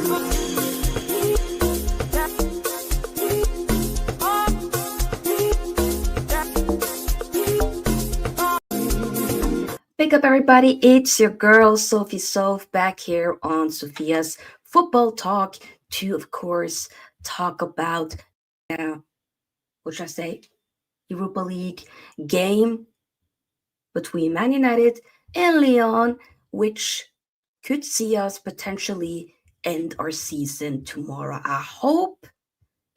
Big up, everybody. It's your girl, Sophie Soph, back here on Sophia's Football Talk to, of course, talk about, what should I say, Europa League game between Man United and Lyon, which could see us potentially end our season tomorrow. I hope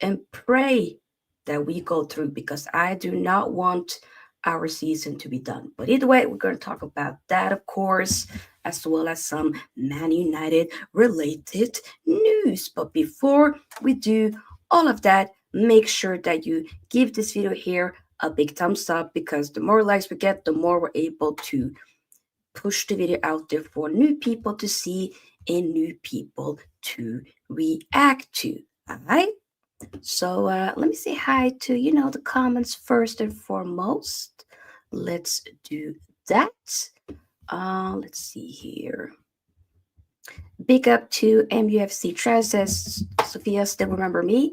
and pray that we go through, because I do not want our season to be done. But either way, we're going to talk about that, of course, as well as some Man United related news. But before we do all of that, make sure that you give this video here a big thumbs up, because the more likes we get, the more we're able to push the video out there for new people to see and new people to react to. All right? So let me say hi to, the comments first and foremost. Let's do that. Let's see here. Big up to MUFC Trez says, Sophia, still remember me?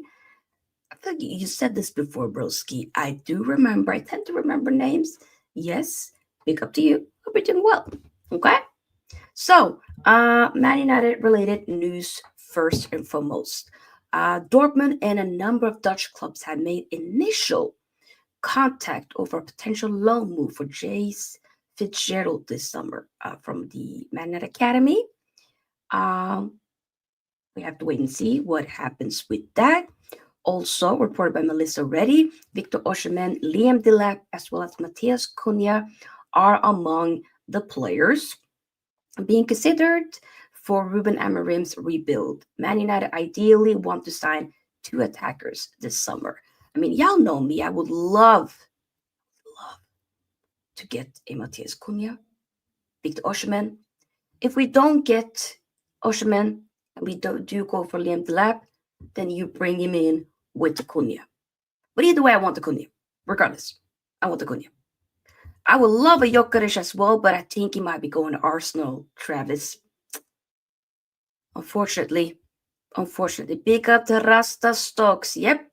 I feel like you said this before, broski. I do remember. I tend to remember names. Yes. Big up to you. Hope you're doing well. Okay? So, Man United related news first and foremost. Dortmund and a number of Dutch clubs had made initial contact over a potential loan move for Jace Fitzgerald this summer from the Man United Academy. We have to wait and see what happens with that. Also reported by Melissa Reddy, Victor Osimhen, Liam Delap, as well as Matthias Cunha are among the players being considered for Ruben Amorim's rebuild. Man United ideally want to sign 2 attackers this summer. I mean, y'all know me. I would love to get a Matthias Cunha, Victor Osimhen. If we don't get Osimhen and we do go for Liam Delap, then you bring him in with the Cunha. But either way, I want the Cunha. Regardless, I want the Cunha. I would love a Gyökeres as well, but I think he might be going to Arsenal, Travis. Unfortunately. Big up to Rasta Stokes. Yep.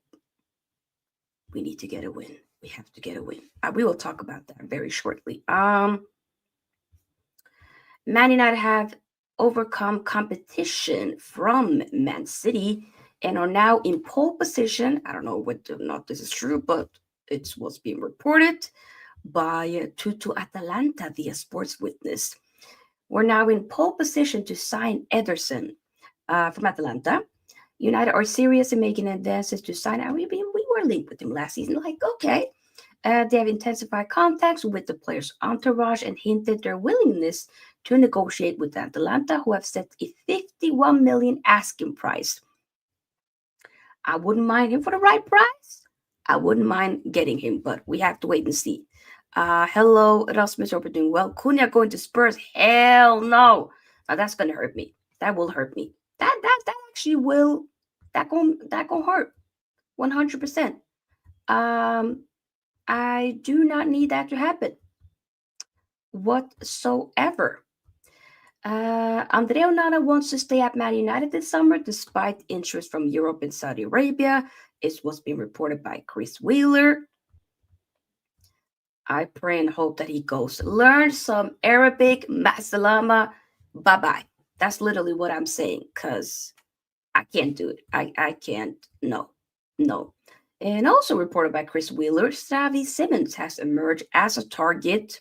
We need to get a win. We have to get a win. We will talk about that very shortly. Man United have overcome competition from Man City and are now in pole position. I don't know whether or not this is true, but it's what's being reported by to Atalanta via Sports Witness. We're now in pole position to sign Ederson from Atalanta. United are serious in making advances to sign. We were linked with him last season. Like, okay. They have intensified contacts with the player's entourage and hinted their willingness to negotiate with Atalanta, who have set a 51 million asking price. I wouldn't mind him for the right price. I wouldn't mind getting him, but we have to wait and see. Hello, Rasmus. Hope you're doing well. Cunha going to Spurs? Hell no. Now that's gonna hurt me. That will hurt me. That actually will. That gonna hurt. 100%. I do not need that to happen whatsoever. Andre Onana wants to stay at Man United this summer despite interest from Europe and Saudi Arabia. It's what's being reported by Chris Wheeler. I pray and hope that he goes. Learn some Arabic. Masalama. Bye-bye. That's literally what I'm saying, because I can't do it. I can't. No. And also reported by Chris Wheeler, Xavi Simons has emerged as a target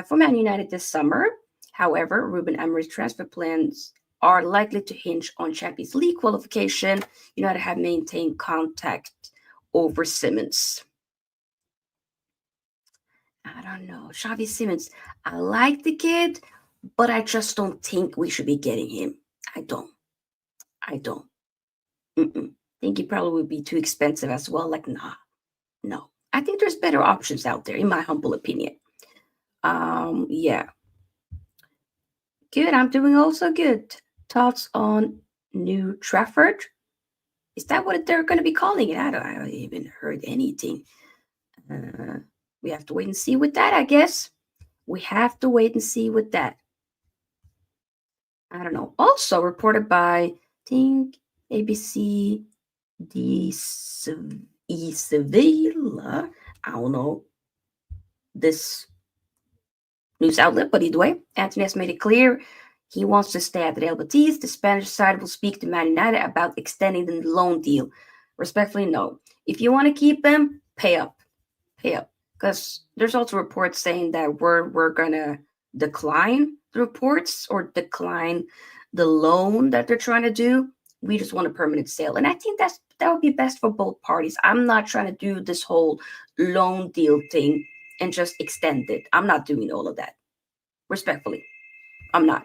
for Man United this summer. However, Ruben Amorim's transfer plans are likely to hinge on Champions League qualification. United have maintained contact over Simons. I don't know. Xavi Simons, I like the kid, but I just don't think we should be getting him. I don't. Think he probably would be too expensive as well. Like, no. I think there's better options out there, in my humble opinion. Yeah. Good. I'm doing also good. Thoughts on New Trafford? Is that what they're going to be calling it? I haven't even heard anything. We have to wait and see with that, I guess. We have to wait and see with that. I don't know. Also reported by think ABC Sevilla. I don't know this news outlet, but either way, Anthony has made it clear he wants to stay at Real Betis. The Spanish side will speak to Man United about extending the loan deal. Respectfully, no. If you want to keep him, pay up. Pay up. Because there's also reports saying that we're gonna decline the reports or decline the loan that they're trying to do. We just want a permanent sale. And I think that would be best for both parties. I'm not trying to do this whole loan deal thing and just extend it. I'm not doing all of that. Respectfully, I'm not.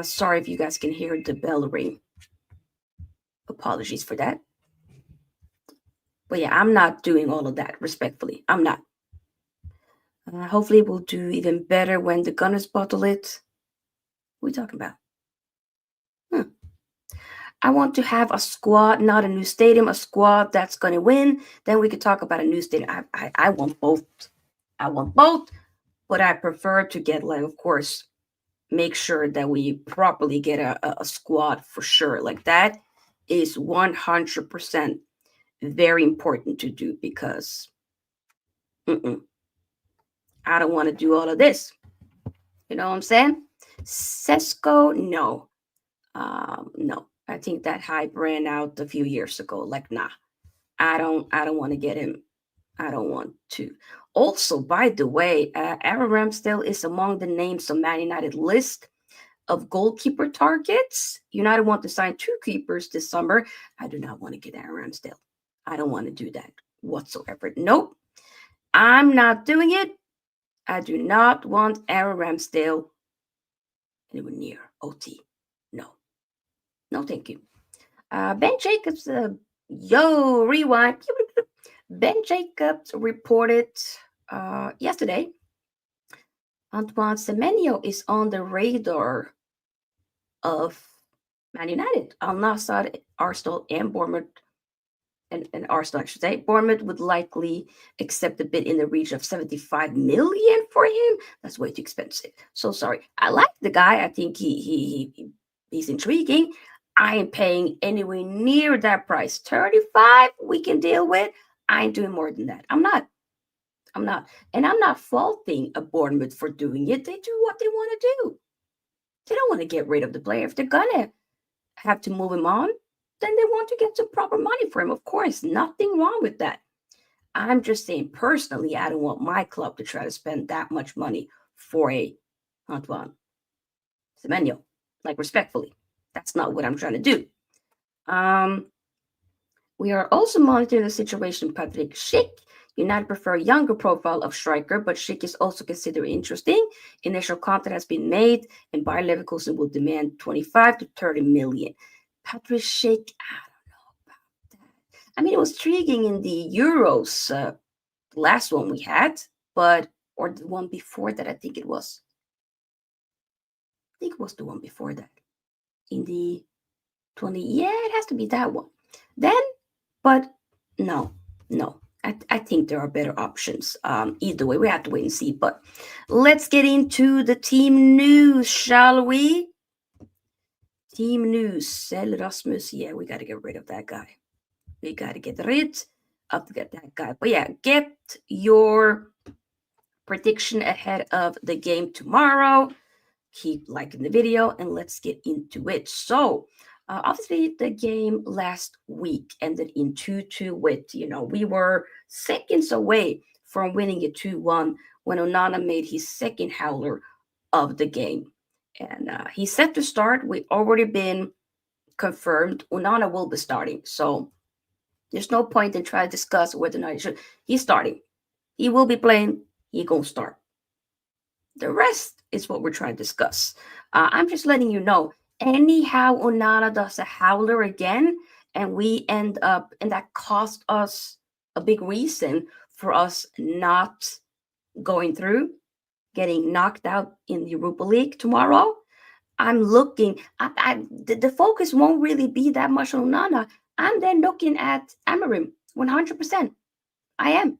Sorry if you guys can hear the bell ring. Apologies for that. But yeah, I'm not doing all of that. Respectfully, I'm not. Hopefully, we'll do even better when the Gunners bottle it. What are we talking about? I want to have a squad, not a new stadium, a squad that's going to win. Then we could talk about a new stadium. I want both. I want both, but I prefer to get, like, of course, make sure that we properly get a squad for sure. Like, that is 100% very important to do because I don't want to do all of this. You know what I'm saying? Sesko, no. No. I think that hype ran out a few years ago. Like, nah. I don't want to get him. I don't want to. Also, by the way, Aaron Ramsdale is among the names on Man United list of goalkeeper targets. United want to sign 2 keepers this summer. I do not want to get Aaron Ramsdale. I don't want to do that whatsoever. Nope. I'm not doing it. I do not want Aaron Ramsdale anywhere near OT. No. No, thank you. Ben Jacobs, rewind. Ben Jacobs reported yesterday Antoine Semenyo is on the radar of Man United. Al Nassr, Arsenal, and Bournemouth, and Arsenal, I should say. Bournemouth would likely accept a bid in the region of 75 million for him. That's way too expensive. So sorry. I like the guy. I think he's intriguing. I ain't paying anywhere near that price. 35 we can deal with. I ain't doing more than that. I'm not. And I'm not faulting a Bournemouth for doing it. They do what they want to do. They don't want to get rid of the player. If they're going to have to move him on, then they want to get some proper money for him. Of course, nothing wrong with that. I'm just saying personally, I don't want my club to try to spend that much money for a Antoine Semenyo. Like, respectfully, that's not what I'm trying to do. We are also monitoring the situation with Patrick Schick. United prefer a younger profile of striker, but Schick is also considered interesting. Initial contact has been made, and Bayer Leverkusen will demand 25 to 30 million. Patrick Schick, I don't know about that. I mean, it was intriguing in the Euros, the last one we had, or the one before that, I think it was. I think it was the one before that. In the 20, yeah, it has to be that one. Then, but no. I think there are better options. Either way, we have to wait and see. But let's get into the team news, shall we? Team news. Sell Rasmus. Yeah, we got to get rid of that guy. We got to get rid of that guy. But yeah, get your prediction ahead of the game tomorrow. Keep liking the video and let's get into it. So, obviously, the game last week ended in 2-2 with, we were seconds away from winning it 2-1 when Onana made his second howler of the game. And he's set to start. We've already been confirmed. Onana will be starting. So there's no point in trying to discuss whether or not he should. He's starting. He will be playing. He gonna start. The rest is what we're trying to discuss. I'm just letting you know. Anyhow, Onana does a howler again, and we end up, and that cost us a big reason for us not going through, getting knocked out in the Europa League tomorrow. I'm looking, the focus won't really be that much on Onana. I'm then looking at Amorim, 100%. I am.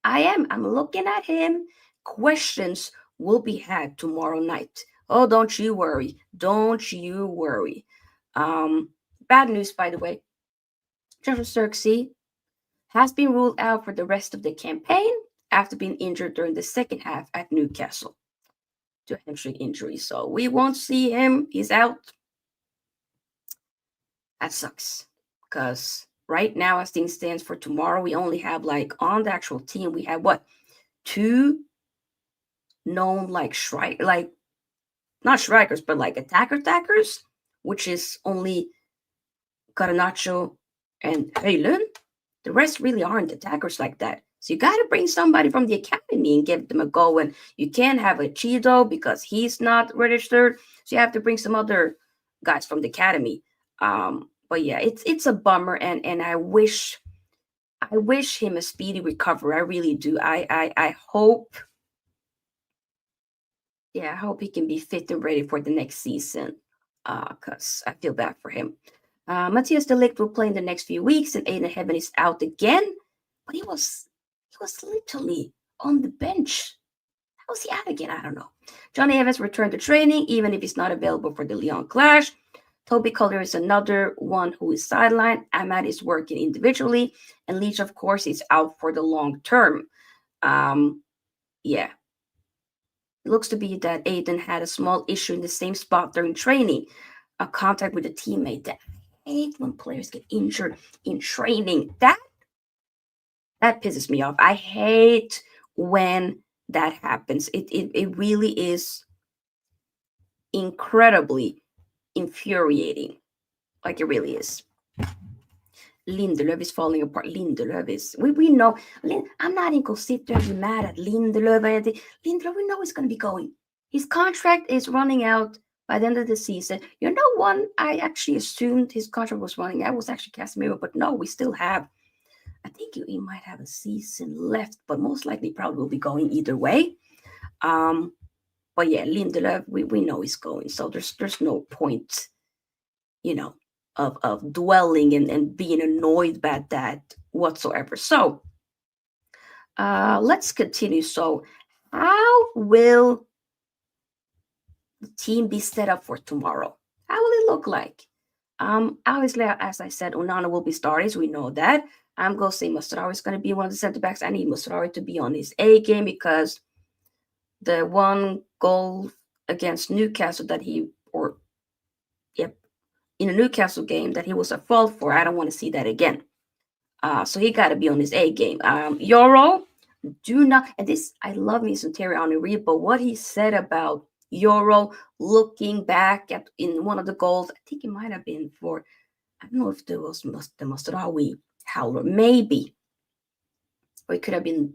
I'm looking at him. Questions will be had tomorrow night. Oh, don't you worry. Don't you worry. Um, Bad news, by the way. Zirkzee has been ruled out for the rest of the campaign after being injured during the second half at Newcastle to a hamstring injury. So we won't see him. He's out. That sucks. Because right now, as things stands for tomorrow, we only have like on the actual team, we have what? Two known like like not strikers, but like attackers, which is only Garnacho and Hojlund. The rest really aren't attackers like that. So you got to bring somebody from the academy and give them a go. And you can't have a Cheeto because he's not registered. So you have to bring some other guys from the academy. But yeah, it's a bummer, and I wish him a speedy recovery. I really do. I hope. Yeah, I hope he can be fit and ready for the next season. Cause I feel bad for him. Matthias de Ligt will play in the next few weeks, and Aiden Heaven is out again. But he was literally on the bench. How was he out again? I don't know. Johnny Evans returned to training, even if he's not available for the Lyon clash. Toby Collier is another one who is sidelined. Ahmad is working individually, and Leach, of course, is out for the long term. Yeah. It looks to be that Aiden had a small issue in the same spot during training, a contact with a teammate. That I hate when players get injured in training. That pisses me off. I hate when that happens. It really is incredibly infuriating. Like it really is. Lindelöf is falling apart. Lindelöf is we know. I'm not even gonna sit there and be mad at Lindelöf. Lindelöf, we know he's gonna be going. His contract is running out by the end of the season. You know, one I actually assumed his contract was running out was actually Casemiro, but no, we still have. I think he might have a season left, but most likely probably will be going either way. But yeah, Lindelöf, we know he's going, so there's no point, you know, of dwelling and being annoyed about that whatsoever. So let's continue. So how will the team be set up for tomorrow? How will it look like? Obviously, as I said, Onana will be starting, so we know that. I'm going to say Mazraoui is going to be one of the center backs. I need Mazraoui to be on his A game because the one goal against Newcastle that in a Newcastle game that he was at fault for, I don't want to see that again. So he got to be on his A game. Yoro, do not, and this, I love me some Thierry Henry, but what he said about Yoro looking back at in one of the goals, I think it might have been for, I don't know if there was the Mazraoui howler, maybe, or it could have been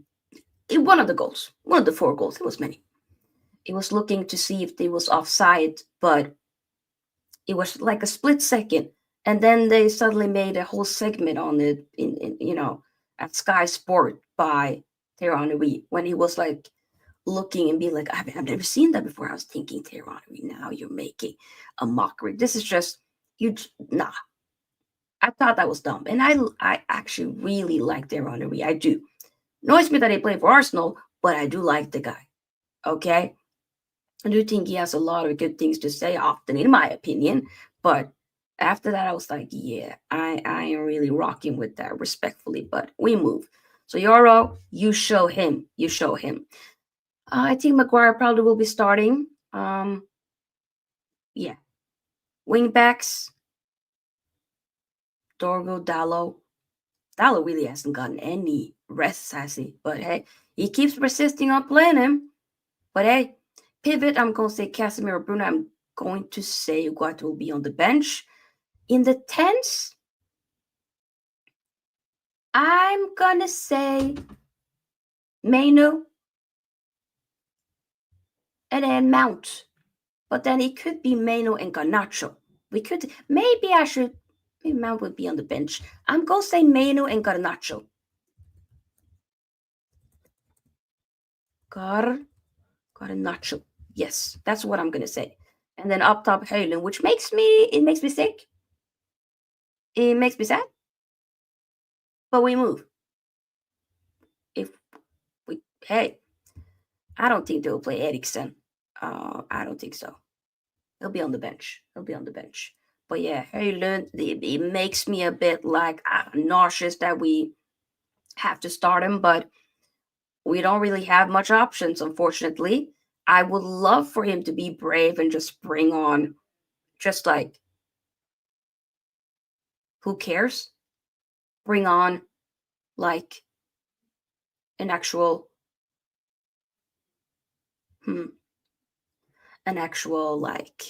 in one of the goals, one of the four goals. It was many. It was looking to see if they was offside, but it was like a split second, and then they suddenly made a whole segment on it in at Sky Sport by Thierry Henry when he was like looking and being like, I've never seen that before. I was thinking, Thierry Henry, now you're making a mockery. This is just you. Nah, I thought that was dumb, and I actually really like Thierry Henry. I do. Annoys me that he played for Arsenal, but I do like the guy. Okay, I do think he has a lot of good things to say often, in my opinion. But after that, I was like, yeah, I am really rocking with that respectfully. But we move. So Yoro, you show him. You show him. I think Maguire probably will be starting. Yeah. Wing backs, Dorgo, Dalot. Dalot really hasn't gotten any rest, has he? But hey, he keeps persisting on playing him. But hey, pivot, I'm going to say Casemiro, Bruno. I'm going to say Ugarte will be on the bench. In the tens, I'm going to say Menu and then Mount. But then it could be Menu and Garnacho. Maybe Mount would be on the bench. I'm going to say Menu and Garnacho. Garnacho. Yes, that's what I'm going to say. And then up top, Hojlund, which makes me sick. It makes me sad. But we move. Hey, I don't think they'll play Eriksen. I don't think so. He'll be on the bench. He'll be on the bench. But yeah, Hojlund, it makes me a bit like nauseous that we have to start him, but we don't really have much options, unfortunately. I would love for him to be brave and just bring on, just like, who cares? Bring on, like, an actual, an actual, like,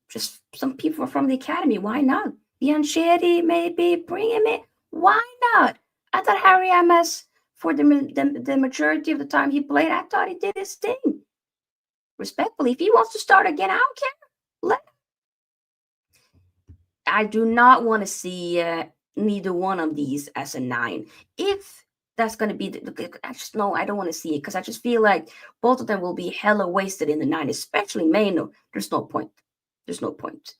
just some people from the academy. Why not? Bianchetti, maybe bring him in. Why not? I thought Harry MS, for the majority of the time he played, I thought he did his thing. Respectfully, if he wants to start again, I don't care. I do not want to see neither one of these as a 9. If that's going to be I just know I don't want to see it because I just feel like both of them will be hella wasted in the 9, especially Maino. There's no point. There's no point.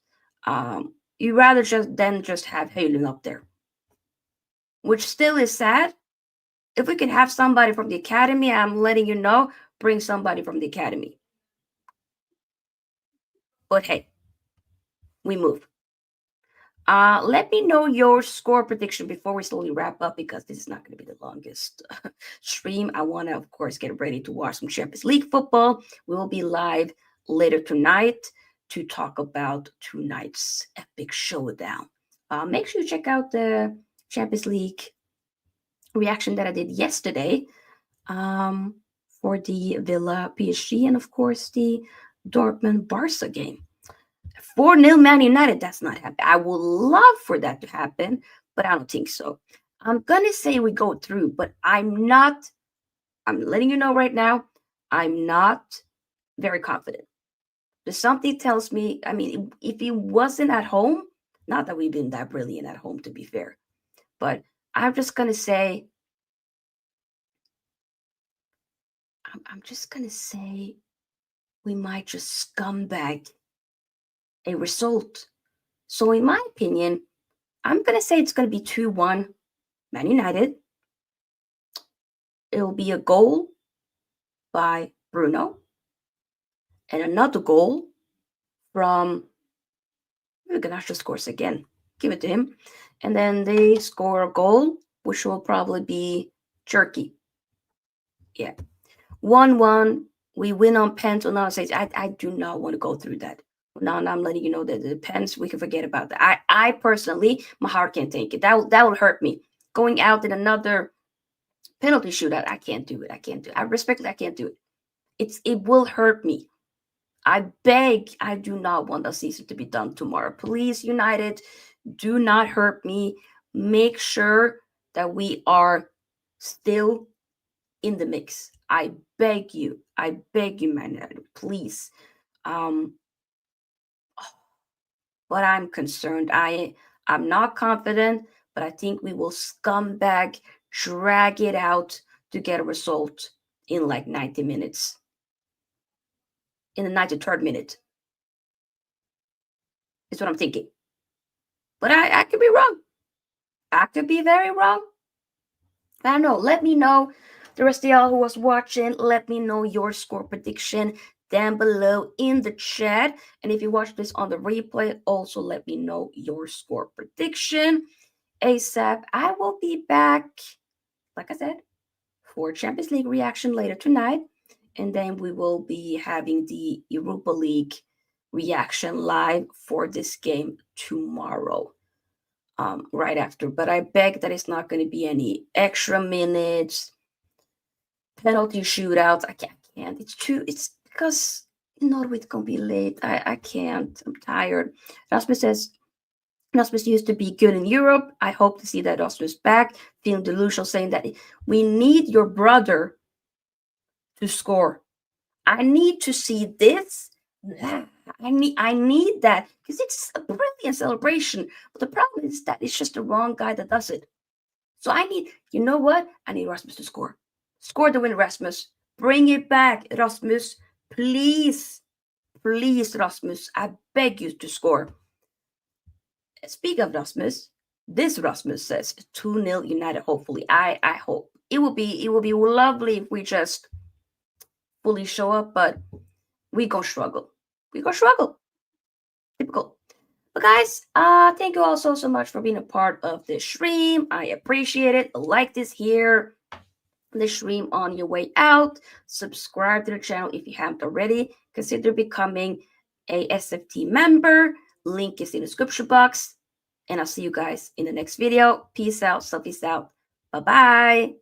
You rather just have Hojlund up there, which still is sad. If we can have somebody from the academy, I'm letting you know, bring somebody from the academy. But hey, we move. Let me know your score prediction before we slowly wrap up because this is not going to be the longest stream. I want to, of course, get ready to watch some Champions League football. We will be live later tonight to talk about tonight's epic showdown. Make sure you check out the Champions League reaction that I did yesterday for the Villa PSG and, of course, the Dortmund Barca game. 4-0 Man United, that's not happening. I would love for that to happen, but I don't think so. I'm going to say we go through, but I'm letting you know right now, I'm not very confident. There's something tells me, I mean, if he wasn't at home, not that we've been that brilliant at home, to be fair, but I'm just going to say, I'm just going to say we might just scumbag a result. So in my opinion, I'm going to say it's going to be 2-1 Man United. It'll be a goal by Bruno and another goal from Garnacho scores again. Give it to him. And then they score a goal, which will probably be Cherki. Yeah. 1-1. We win on pens. Onana says, I do not want to go through that. Now I'm letting you know that the pens, we can forget about that. I personally, my heart can't take it. That will hurt me. Going out in another penalty shootout, I can't do it. I can't do it. I respectfully, I can't do it. It will hurt me. I beg, I do not want the season to be done tomorrow. Please, United, do not hurt me. Make sure that we are still in the mix. I beg you, Man United, please. But I'm concerned. I'm not confident, but I think we will scumbag, drag it out to get a result in like 90 minutes. In the 93rd minute. Is what I'm thinking. But I could be wrong. I could be very wrong. I don't know. Let me know. The rest of y'all who was watching, let me know your score prediction down below in the chat. And if you watch this on the replay, also let me know your score prediction ASAP. I will be back, like I said, for Champions League reaction later tonight. And then we will be having the Europa League reaction live for this game tomorrow. Right after. But I beg that it's not going to be any extra minutes, penalty shootouts. I can't. It's because it's going to be late. I can't. I'm tired. Rasmus says, Rasmus used to be good in Europe. I hope to see that Rasmus back. Feeling delusional, saying that we need your brother to score. I need to see this. I need that because it's a brilliant celebration. But the problem is that it's just the wrong guy that does it. So you know what? I need Rasmus to score. Score the win, Rasmus. Bring it back, Rasmus. Please, Rasmus. I beg you to score. Speak of Rasmus, this Rasmus says 2-0 United. Hopefully, I hope it will be lovely if we just fully show up, but we gonna struggle. we gonna struggle. Typical. But guys, thank you all so much for being a part of this stream. I appreciate it. Like this here, the stream on your way out. Subscribe to the channel if you haven't already. Consider becoming a SFT member. Link is in the description box. And I'll see you guys in the next video. Peace out. Selfies out. Bye-bye.